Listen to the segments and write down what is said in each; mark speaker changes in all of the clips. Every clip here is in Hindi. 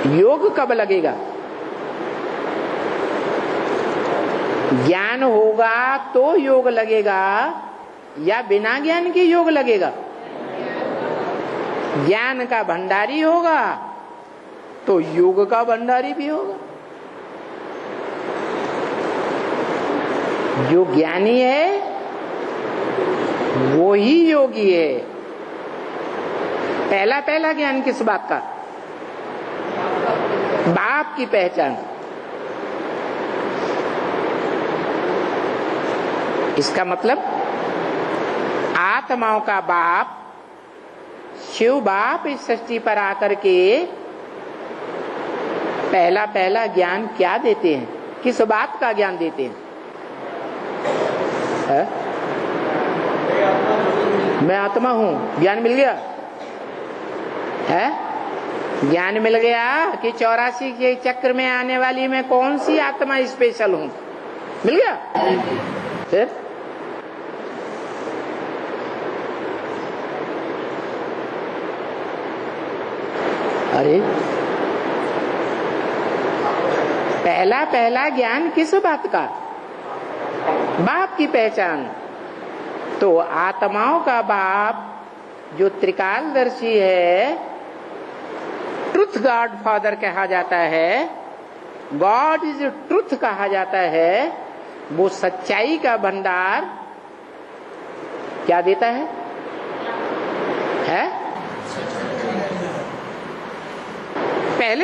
Speaker 1: योग कब लगेगा? ज्ञान होगा तो योग लगेगा या बिना ज्ञान के योग लगेगा? ज्ञान का भंडारी होगा तो योग का भंडारी भी होगा। जो ज्ञानी है वो ही योगी है। पहला ज्ञान किस बात का? बाप की पहचान। इसका मतलब आत्माओं का बाप शिव बाप इस सृष्टि पर आकर के पहला ज्ञान क्या देते हैं? किस बात का ज्ञान देते हैं? मैं आत्मा हूं, ज्ञान मिल गया है? ज्ञान मिल गया कि 84 के चक्र में आने वाली मैं कौन सी आत्मा स्पेशल हूं? मिल गया? फिर अरे पहला ज्ञान किस बात का? बाप की पहचान। तो आत्माओं का बाप जो त्रिकालदर्शी है, ट्रुथ गॉड फादर कहा जाता है, गॉड इज ट्रुथ कहा जाता है, वो सच्चाई का भंडार क्या देता है?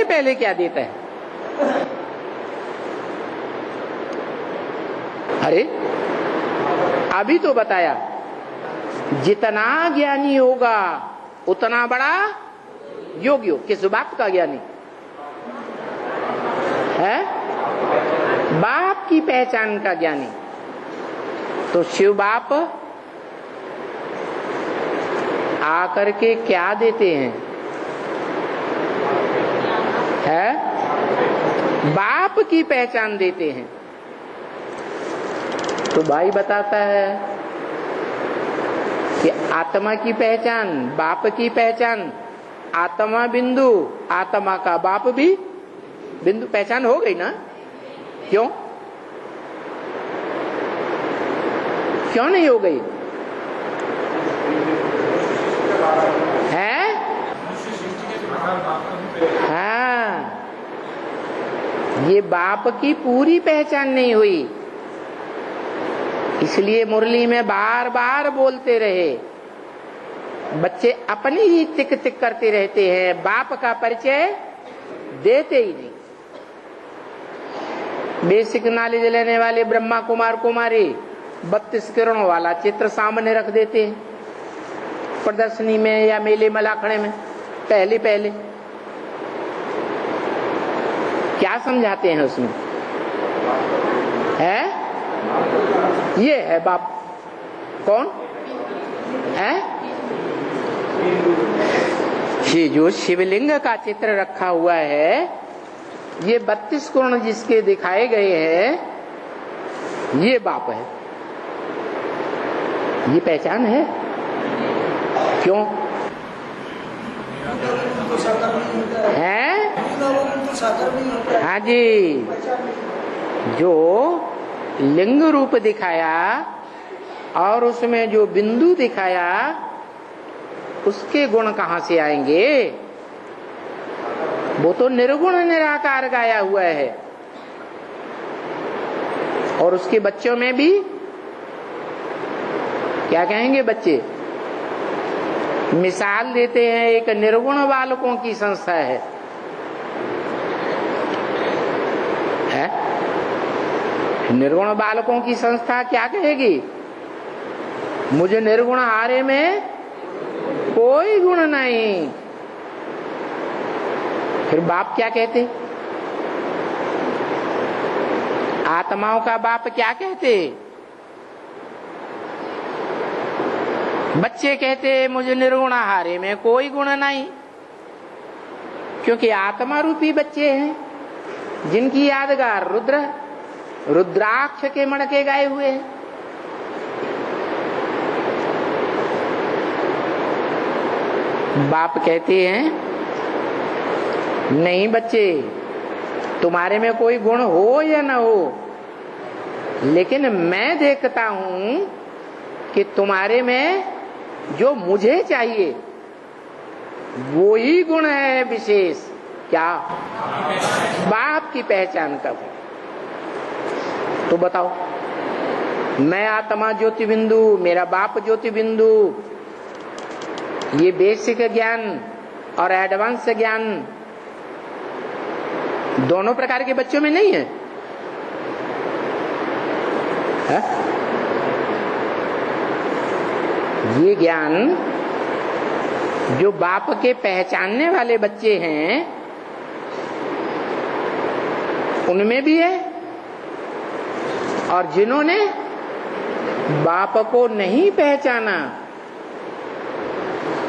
Speaker 1: पहले क्या देता है? अरे अभी तो बताया, जितना ज्ञानी होगा उतना बड़ा योगी हो। किस बात का ज्ञानी है? बाप की पहचान का ज्ञानी। तो शिव बाप आकर के क्या देते हैं? बाप की पहचान देते हैं। तो भाई बताता है कि आत्मा की पहचान, बाप की पहचान, आत्मा बिंदु, आत्मा का बाप भी बिंदु। पहचान हो गई ना? क्यों नहीं हो गई? है? हाँ, ये बाप की पूरी पहचान नहीं हुई, इसलिए मुरली में बार बार बोलते रहे। बच्चे अपनी ही टिक टिक करते रहते हैं, बाप का परिचय देते ही नहीं। बेसिक नॉलेज लेने वाले ब्रह्मा कुमार कुमारी 32 किरणों वाला चित्र सामने रख देते हैं प्रदर्शनी में या मेले मलाखड़े में। पहले क्या समझाते हैं उसमें? है ये है बाप। कौन है? ये जो शिवलिंग का चित्र रखा हुआ है, ये 32 कोण जिसके दिखाए गए हैं, ये बाप है। ये पहचान है? क्यों है? हाँ जी, जो लिंग रूप दिखाया और उसमें जो बिंदु दिखाया, उसके गुण कहाँ से आएंगे? वो तो निर्गुण निराकार गाया हुआ है। और उसके बच्चों में भी क्या कहेंगे बच्चे? मिसाल देते हैं, एक निर्गुण बालकों की संस्था है। निर्गुण बालकों की संस्था क्या कहेगी? मुझे निर्गुण हारे में कोई गुण नहीं। फिर बाप क्या कहते? आत्माओं का बाप क्या कहते? बच्चे कहते मुझे निर्गुण हारे में कोई गुण नहीं, क्योंकि आत्मा रूपी बच्चे हैं जिनकी यादगार रुद्राक्ष के मणके गाए हुए हैं। बाप कहते हैं नहीं बच्चे, तुम्हारे में कोई गुण हो या ना हो, लेकिन मैं देखता हूं कि तुम्हारे में जो मुझे चाहिए वो ही गुण है विशेष। क्या? बाप की पहचान कब? तो बताओ। मैं आत्मा ज्योति बिंदु, मेरा बाप ज्योति बिंदु, ये बेसिक ज्ञान और एडवांस ज्ञान दोनों प्रकार के बच्चों में नहीं है, है? ये ज्ञान जो बाप के पहचानने वाले बच्चे हैं उनमें भी है, और जिन्होंने बाप को नहीं पहचाना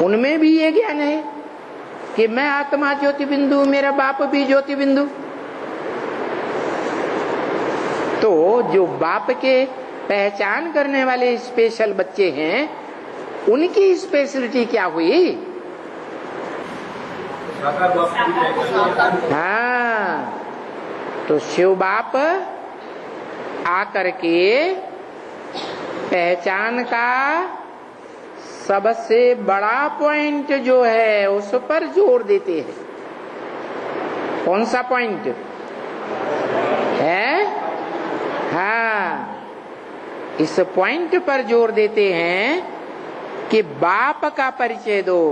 Speaker 1: उनमें भी ये ज्ञान है कि मैं आत्मा ज्योति बिंदु, मेरा बाप भी ज्योति बिंदु। तो जो बाप के पहचान करने वाले स्पेशल बच्चे हैं उनकी स्पेशलिटी क्या हुई? हाँ, तो शिव बाप आकर के पहचान का सबसे बड़ा पॉइंट जो है उस पर जोर देते हैं। कौन सा पॉइंट है? हाँ, इस पॉइंट पर जोर देते हैं कि बाप का परिचय दो,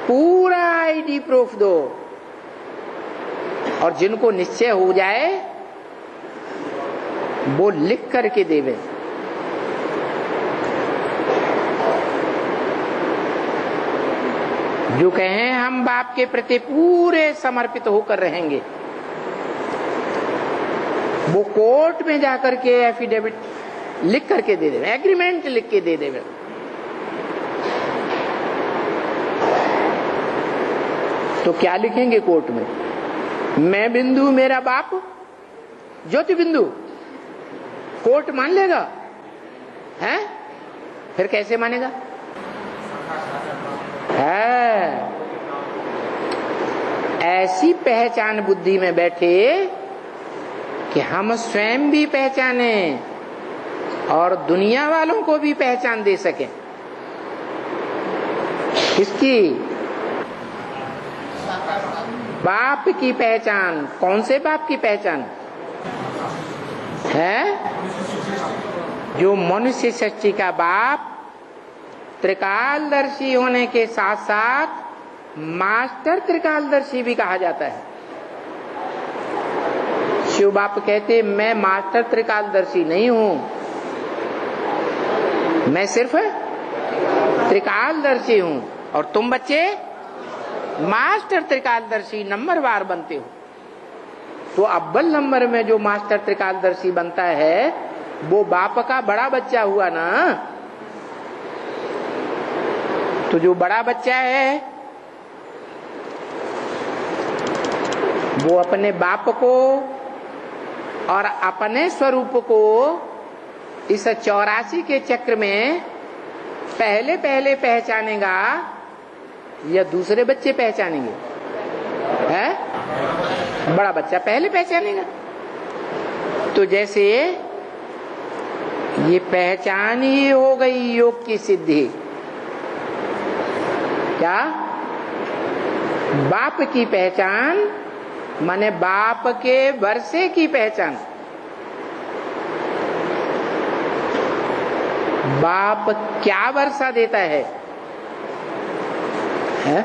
Speaker 1: पूरा आईडी प्रूफ दो, और जिनको निश्चय हो जाए वो लिख करके देवे। जो कहें हम बाप के प्रति पूरे समर्पित होकर रहेंगे, वो कोर्ट में जाकर के एफिडेविट लिख करके दे देवे, एग्रीमेंट लिख के दे देवे। तो क्या लिखेंगे कोर्ट में? मैं बिंदु, मेरा बाप ज्योति बिंदु। कोर्ट मान लेगा? हैं? फिर कैसे मानेगा? है ऐसी पहचान बुद्धि में बैठे कि हम स्वयं भी पहचाने और दुनिया वालों को भी पहचान दे सके। किसकी? बाप की पहचान। कौन से बाप की पहचान है? जो मनुष्य सृष्टि का बाप त्रिकालदर्शी होने के साथ साथ मास्टर त्रिकालदर्शी भी कहा जाता है। शिव बाप कहते मैं मास्टर त्रिकालदर्शी नहीं हूं, मैं सिर्फ त्रिकालदर्शी हूं, और तुम बच्चे मास्टर त्रिकालदर्शी नंबरवार बनते हो। तो अव्वल नंबर में जो मास्टर त्रिकालदर्शी बनता है वो बाप का बड़ा बच्चा हुआ ना। तो जो बड़ा बच्चा है वो अपने बाप को और अपने स्वरूप को इस 84 के चक्र में पहले पहले पहचानेगा या दूसरे बच्चे पहचानेंगे? है? बड़ा बच्चा पहले पहचानेगा। तो जैसे ये पहचान ही हो गई योग की सिद्धि। क्या? बाप की पहचान माने बाप के वर्षे की पहचान। बाप क्या वर्षा देता है? है?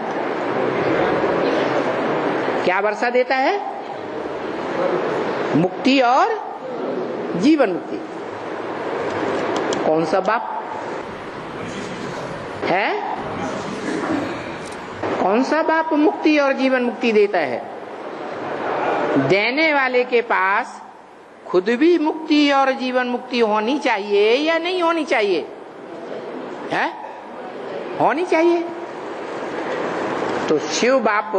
Speaker 1: क्या वर्षा देता है? मुक्ति और जीवन मुक्ति। कौन सा बाप है? कौन सा बाप मुक्ति और जीवन मुक्ति देता है? देने वाले के पास खुद भी मुक्ति और जीवन मुक्ति होनी चाहिए या नहीं होनी चाहिए? है? होनी चाहिए। तो शिव बाप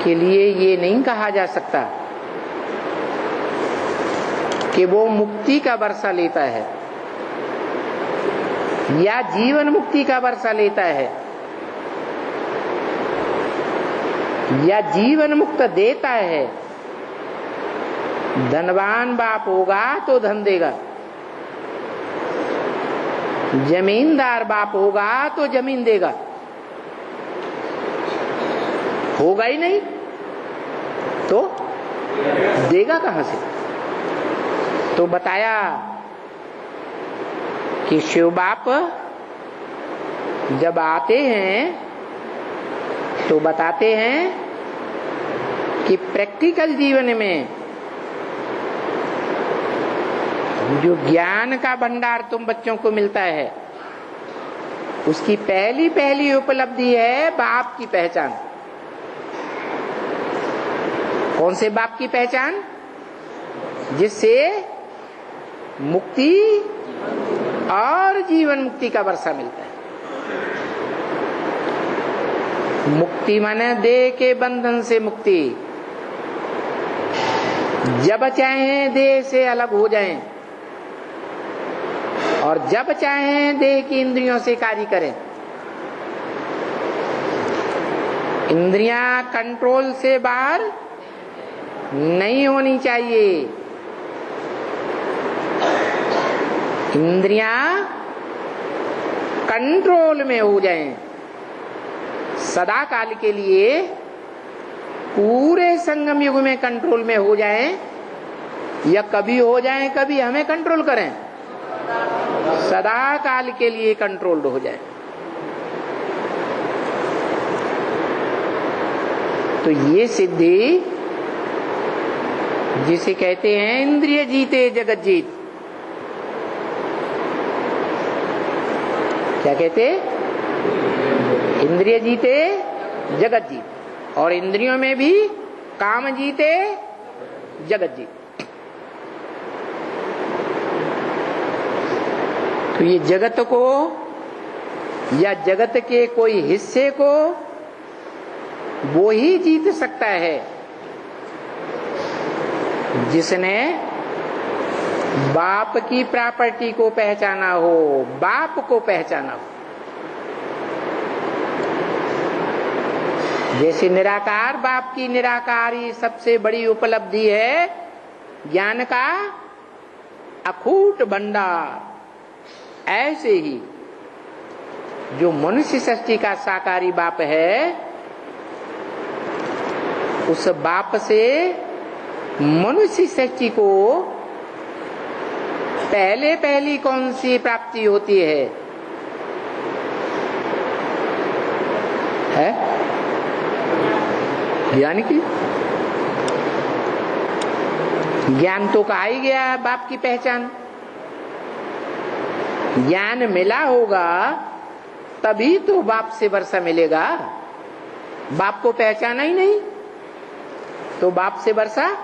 Speaker 1: के लिए ये नहीं कहा जा सकता कि वो मुक्ति का वर्षा लेता है या जीवन मुक्ति का वर्षा लेता है। या जीवन मुक्त देता है। धनवान बाप होगा तो धन देगा, जमींदार बाप होगा तो जमीन देगा, होगा ही नहीं तो देगा कहां से। तो बताया कि शिव बाप जब आते हैं तो बताते हैं कि प्रैक्टिकल जीवन में जो ज्ञान का भंडार तुम बच्चों को मिलता है, उसकी पहली पहली उपलब्धि है बाप की पहचान। कौन से बाप की पहचान? जिससे मुक्ति और जीवन मुक्ति का वर्षा मिलता है। मुक्ति माने देह के बंधन से मुक्ति, जब चाहे देह से अलग हो जाएं और जब चाहे देह की इंद्रियों से कार्य करें। इंद्रियां कंट्रोल से बाहर नहीं होनी चाहिए। इंद्रियां कंट्रोल में हो जाएं, सदा काल के लिए पूरे संगम युग में कंट्रोल में हो जाएं, या कभी हो जाएं कभी हमें कंट्रोल करें, सदा काल के लिए कंट्रोल्ड हो जाए। तो ये सिद्धि जिसे कहते हैं इंद्रिय जीते जगत जीत। क्या कहते? इंद्रिय जीते जगत जीत, और इंद्रियों में भी काम जीते जगत जीत। तो ये जगत को या जगत के कोई हिस्से को वो ही जीत सकता है जिसने बाप की प्रॉपर्टी को पहचाना हो, बाप को पहचाना हो। जैसे निराकार बाप की निराकारी सबसे बड़ी उपलब्धि है ज्ञान का अखूट भंडार, ऐसे ही जो मनुष्य सृष्टि का साकारी बाप है, उस बाप से मनुष्य सृष्टि को पहले पहली कौन सी प्राप्ति होती है? ज्ञान की। ज्ञान तो कहा ही गया है बाप की पहचान। ज्ञान मिला होगा तभी तो बाप से वर्षा मिलेगा। बाप को पहचाना ही नहीं तो बाप से वर्षा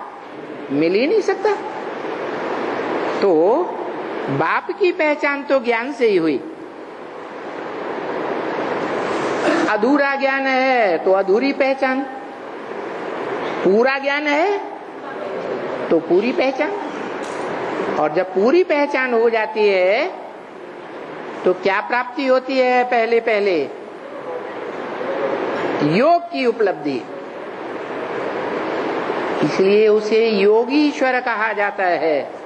Speaker 1: मिल ही नहीं सकता। तो बाप की पहचान तो ज्ञान से ही हुई। अधूरा ज्ञान है तो अधूरी पहचान, पूरा ज्ञान है तो पूरी पहचान। और जब पूरी पहचान हो जाती है तो क्या प्राप्ति होती है? पहले पहले योग की उपलब्धि। इसलिए उसे योगीश्वर कहा जाता है,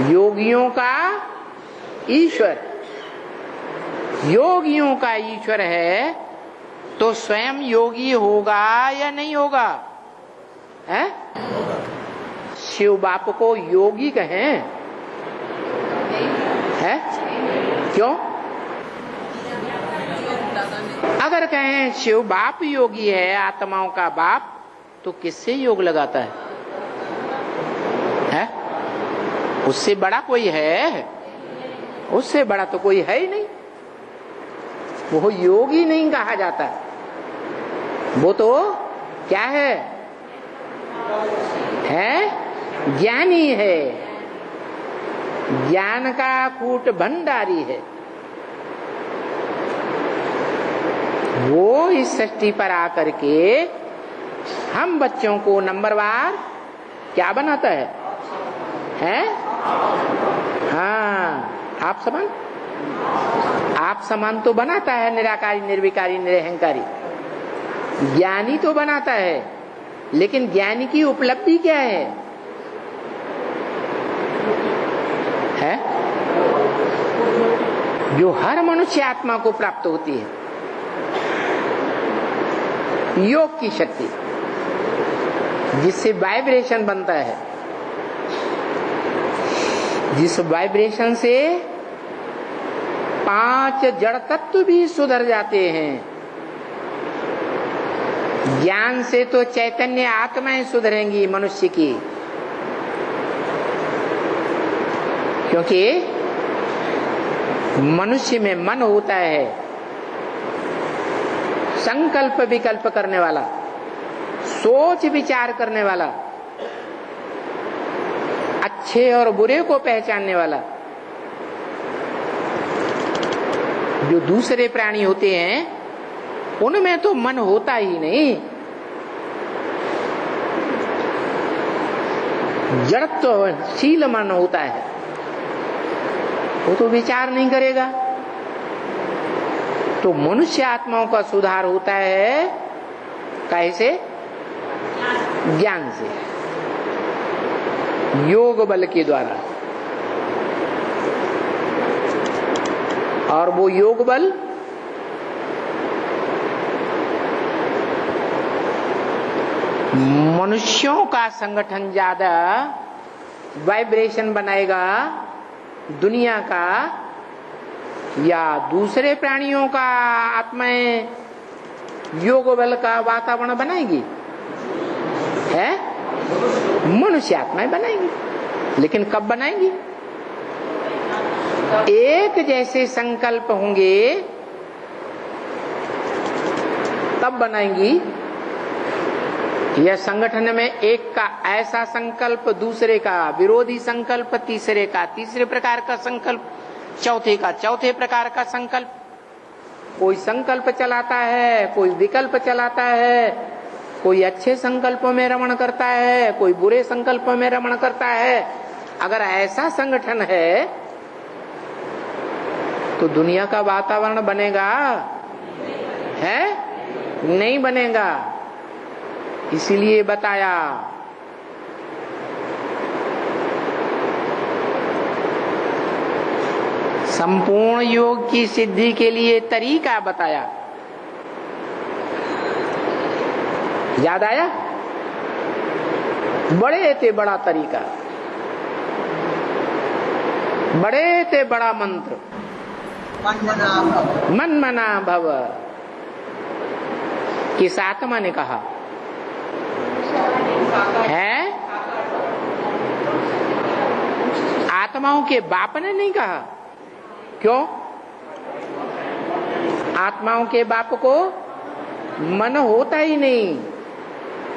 Speaker 1: योगियों का ईश्वर। योगियों का ईश्वर है तो स्वयं योगी होगा या नहीं होगा? है? शिव बाप को योगी कहें? है? क्यों? अगर कहें शिव बाप योगी है, आत्माओं का बाप, तो किससे योग लगाता है? उससे बड़ा कोई है? उससे बड़ा तो कोई है ही नहीं। वो योगी नहीं कहा जाता, वो तो क्या है? ज्ञानी है, ज्ञान का कूट भंडारी है। वो इस सृष्टि पर आकर के हम बच्चों को नंबरवार क्या बनाता है? हाँ, आप समान तो बनाता है, निराकारी, निर्विकारी, निरहंकारी। ज्ञानी तो बनाता है, लेकिन ज्ञानी की उपलब्धि क्या है? जो हर मनुष्य आत्मा को प्राप्त होती है, योग की शक्ति, जिससे वाइब्रेशन बनता है, जिस वाइब्रेशन से 5 जड़ तत्व भी सुधर जाते हैं। ज्ञान से तो चैतन्य आत्माएं सुधरेंगी मनुष्य की, क्योंकि मनुष्य में मन होता है, संकल्प विकल्प करने वाला, सोच विचार करने वाला, अच्छे और बुरे को पहचानने वाला। जो दूसरे प्राणी होते हैं उनमें तो मन होता ही नहीं, जड़त्वशील मन होता है, वो तो विचार नहीं करेगा। तो मनुष्य आत्माओं का सुधार होता है कैसे? ज्ञान से, योग बल के द्वारा। और वो योग बल मनुष्यों का संगठन ज्यादा वाइब्रेशन बनाएगा दुनिया का, या दूसरे प्राणियों का आत्माएं योग बल का वातावरण बनाएगी? है, मनुष्य आत्माएं बनाएंगी। लेकिन कब बनाएंगी? एक जैसे संकल्प होंगे तब बनाएंगी, यह संगठन में एक का ऐसा संकल्प, दूसरे का विरोधी संकल्प, तीसरे का तीसरे प्रकार का संकल्प, चौथे का चौथे प्रकार का संकल्प। कोई संकल्प चलाता है, कोई विकल्प चलाता है, कोई अच्छे संकल्पों में रमण करता है, कोई बुरे संकल्पों में रमण करता है। अगर ऐसा संगठन है तो दुनिया का वातावरण बनेगा? है, नहीं बनेगा। इसीलिए बताया संपूर्ण योग की सिद्धि के लिए तरीका बताया। याद आया? बड़े थे बड़ा तरीका, बड़े थे बड़ा मंत्र, मन मना भव। किस आत्मा ने कहा है? आत्माओं के बाप ने नहीं कहा। क्यों? आत्माओं के बाप को मन होता ही नहीं,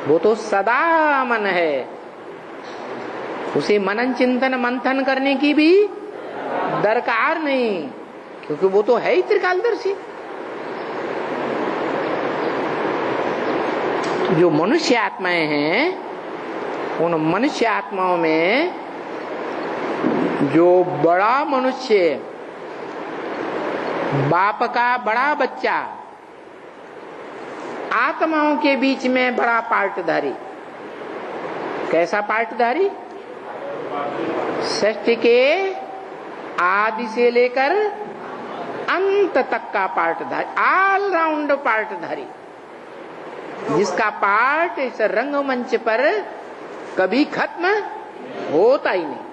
Speaker 1: वो तो सदा मन है। उसे मनन चिंतन मंथन करने की भी दरकार नहीं, क्योंकि वो तो है ही त्रिकालदर्शी। जो मनुष्य आत्माएं हैं, उन मनुष्य आत्माओं में जो बड़ा मनुष्य, बाप का बड़ा बच्चा, आत्माओं के बीच में बड़ा पार्टधारी। कैसा पार्टधारी? सृष्टि के आदि से लेकर अंत तक का पार्टधारी, ऑल राउंड पार्टधारी, जिसका पार्ट इस रंगमंच पर कभी खत्म होता ही नहीं।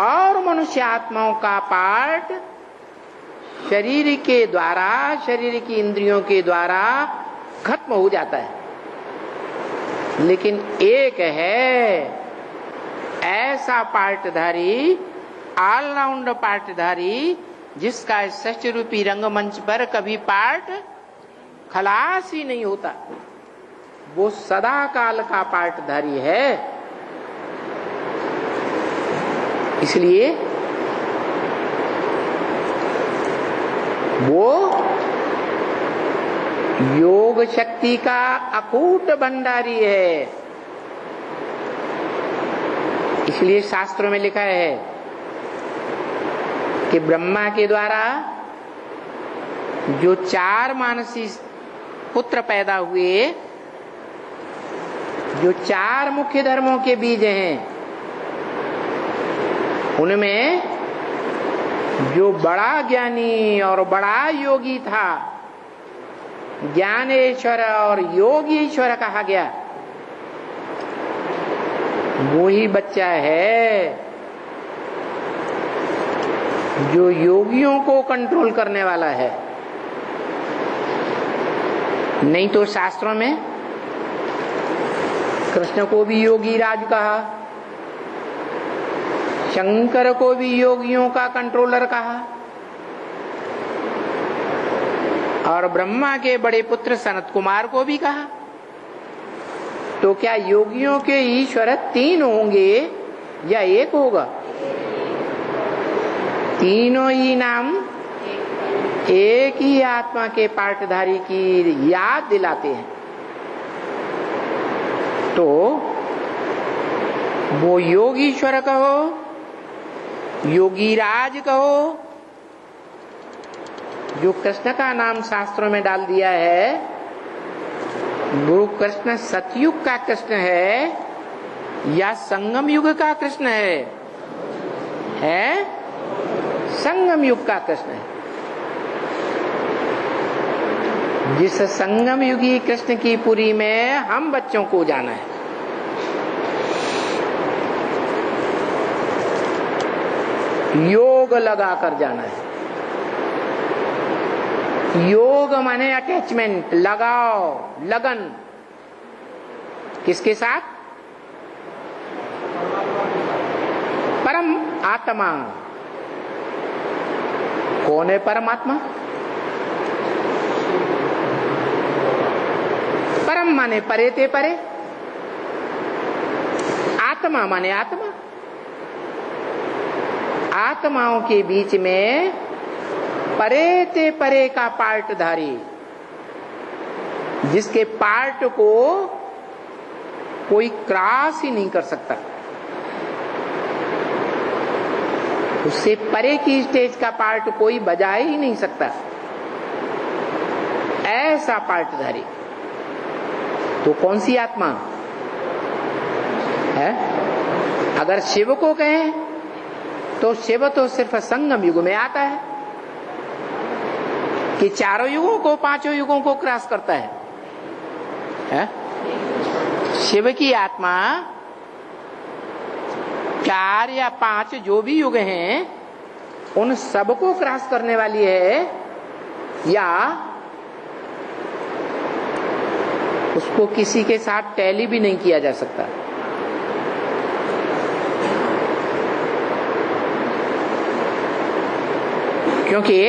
Speaker 1: और मनुष्य आत्माओं का पार्ट शरीर के द्वारा, शरीर की इंद्रियों के द्वारा खत्म हो जाता है। लेकिन एक है ऐसा पार्टधारी, ऑलराउंड पार्टधारी, जिसका सृष्टि रूपी रंगमंच पर कभी पार्ट खलास ही नहीं होता। वो सदा काल का पार्टधारी है। इसलिए वो योग शक्ति का अकूट भंडारी है। इसलिए शास्त्रों में लिखा है कि ब्रह्मा के द्वारा जो 4 मानसी पुत्र पैदा हुए, जो 4 मुख्य धर्मों के बीज हैं, उनमें जो बड़ा ज्ञानी और बड़ा योगी था, ज्ञानेश्वर और योगीश्वर कहा गया, वो ही बच्चा है जो योगियों को कंट्रोल करने वाला है। नहीं तो शास्त्रों में कृष्ण को भी योगी राज कहा, शंकर को भी योगियों का कंट्रोलर कहा, और ब्रह्मा के बड़े पुत्र सनत कुमार को भी कहा। तो क्या योगियों के ईश्वर 3 होंगे या 1 होगा? तीनों ही नाम एक ही आत्मा के पार्टधारी की याद दिलाते हैं। तो वो योगीश्वर कहो, योगीराज कहो, जो कृष्ण का नाम शास्त्रों में डाल दिया है, वो कृष्ण सतयुग का कृष्ण है या संगम युग का कृष्ण है? संगम युग का कृष्ण है। जिस संगम युगी कृष्ण की पुरी में हम बच्चों को जाना है। योग लगा कर जाना है। योग माने अटैचमेंट, लगाओ, लगन। किसके साथ? परम आत्मा। कौन है परमात्मा? परम माने परे ते परे, आत्मा माने आत्मा। आत्माओं के बीच में परे ते परे का पार्टधारी, जिसके पार्ट को कोई क्रॉस ही नहीं कर सकता, उससे परे की स्टेज का पार्ट कोई बजा ही नहीं सकता, ऐसा पार्टधारी। तो कौन सी आत्मा है? अगर शिव को कहें तो शिव तो सिर्फ संगम युग में आता है कि 4 युगों को, 5 युगों को क्रॉस करता है? शिव की आत्मा 4 या 5 जो भी युग हैं, उन सबको क्रॉस करने वाली है, या उसको किसी के साथ टैली भी नहीं किया जा सकता। क्योंकि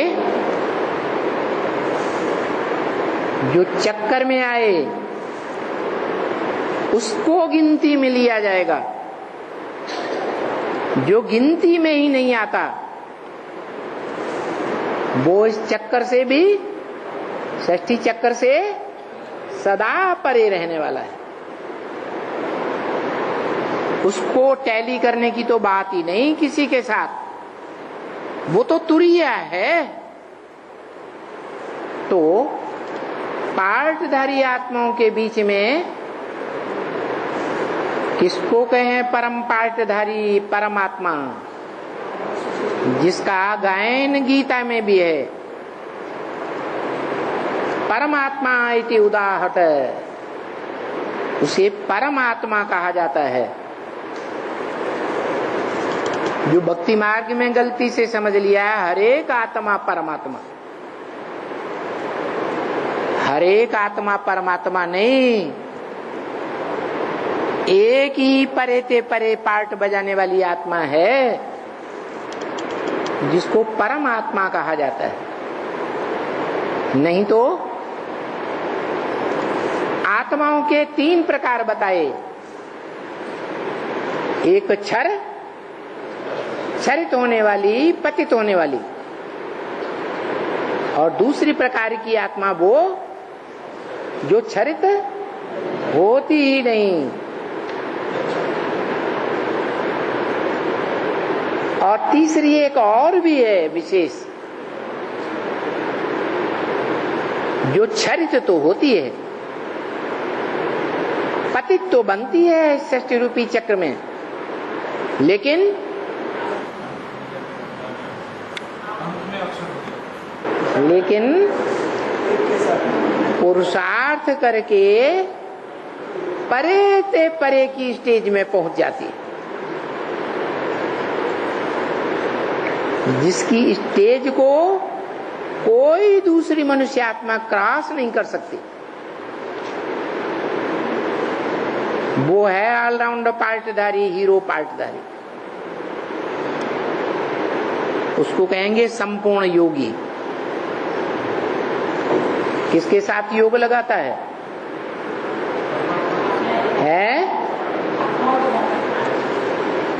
Speaker 1: जो चक्कर में आए उसको गिनती में लिया जाएगा, जो गिनती में ही नहीं आता वो इस चक्कर से भी, षष्ठी चक्कर से सदा परे रहने वाला है। उसको टैली करने की तो बात ही नहीं किसी के साथ, वो तो तुरिया है। तो पार्टधारी आत्माओं के बीच में किसको कहें परम पार्टधारी? परमात्मा, जिसका गायन गीता में भी है, परमात्मा इति उदाहत, उसे परमात्मा कहा जाता है। जो भक्ति मार्ग में गलती से समझ लिया है हरेक आत्मा परमात्मा, हरेक आत्मा परमात्मा नहीं, एक ही परे ते परे पार्ट बजाने वाली आत्मा है, जिसको परमात्मा कहा जाता है। नहीं तो आत्माओं के 3 प्रकार बताए। एक क्षर, क्षरित होने वाली, पतित होने वाली, और दूसरी प्रकार की आत्मा वो जो क्षरित होती ही नहीं, और तीसरी एक और भी है विशेष, जो क्षरित तो होती है, पतित तो बनती है सृष्टि रूपी चक्र में, लेकिन पुरुषार्थ करके परे से परे की स्टेज में पहुंच जाती है, जिसकी स्टेज को कोई दूसरी मनुष्य आत्मा क्रॉस नहीं कर सकती। वो है ऑलराउंडर पार्टधारी, हीरो पार्टधारी। उसको कहेंगे संपूर्ण योगी। किसके साथ योग लगाता है?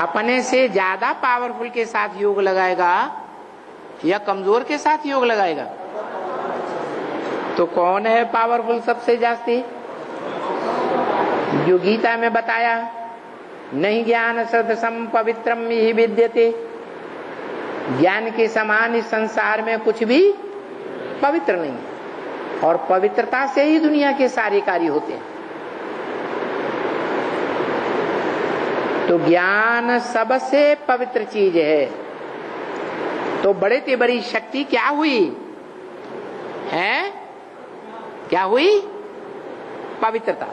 Speaker 1: अपने से ज्यादा पावरफुल के साथ योग लगाएगा या कमजोर के साथ योग लगाएगा? तो कौन है पावरफुल सबसे जास्ती? जो गीता में बताया, नहीं ज्ञान सदसम पवित्रम ही विद्यते, ज्ञान के समान इस संसार में कुछ भी पवित्र नहीं है, और पवित्रता से ही दुनिया के सारे कार्य होते हैं। तो ज्ञान सबसे पवित्र चीज है। तो बड़े से बड़ी शक्ति क्या हुई है? क्या हुई? पवित्रता।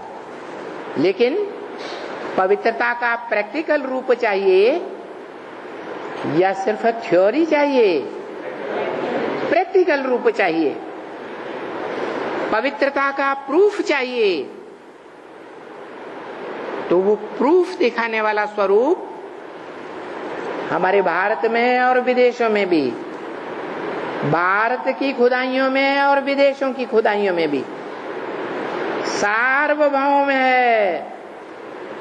Speaker 1: लेकिन पवित्रता का प्रैक्टिकल रूप चाहिए या सिर्फ थ्योरी चाहिए? प्रैक्टिकल रूप चाहिए। पवित्रता का प्रूफ चाहिए। तो वो प्रूफ दिखाने वाला स्वरूप हमारे भारत में और विदेशों में भी, भारत की खुदाइयों में और विदेशों की खुदाइयों में भी सार्वभौम है,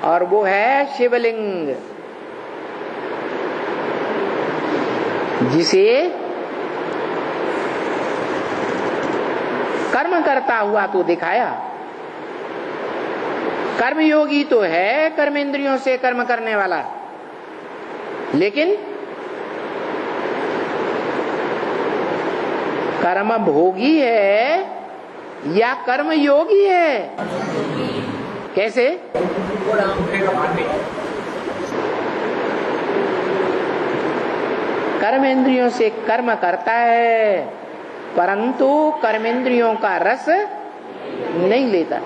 Speaker 1: और वो है शिवलिंग, जिसे कर्म करता हुआ तो दिखाया। कर्मयोगी तो है, कर्मेंद्रियों से कर्म करने वाला, लेकिन कर्म भोगी है या कर्म योगी है? कैसे? कर्मेंद्रियों से कर्म करता है, परंतु कर्मेंद्रियों का रस नहीं लेता।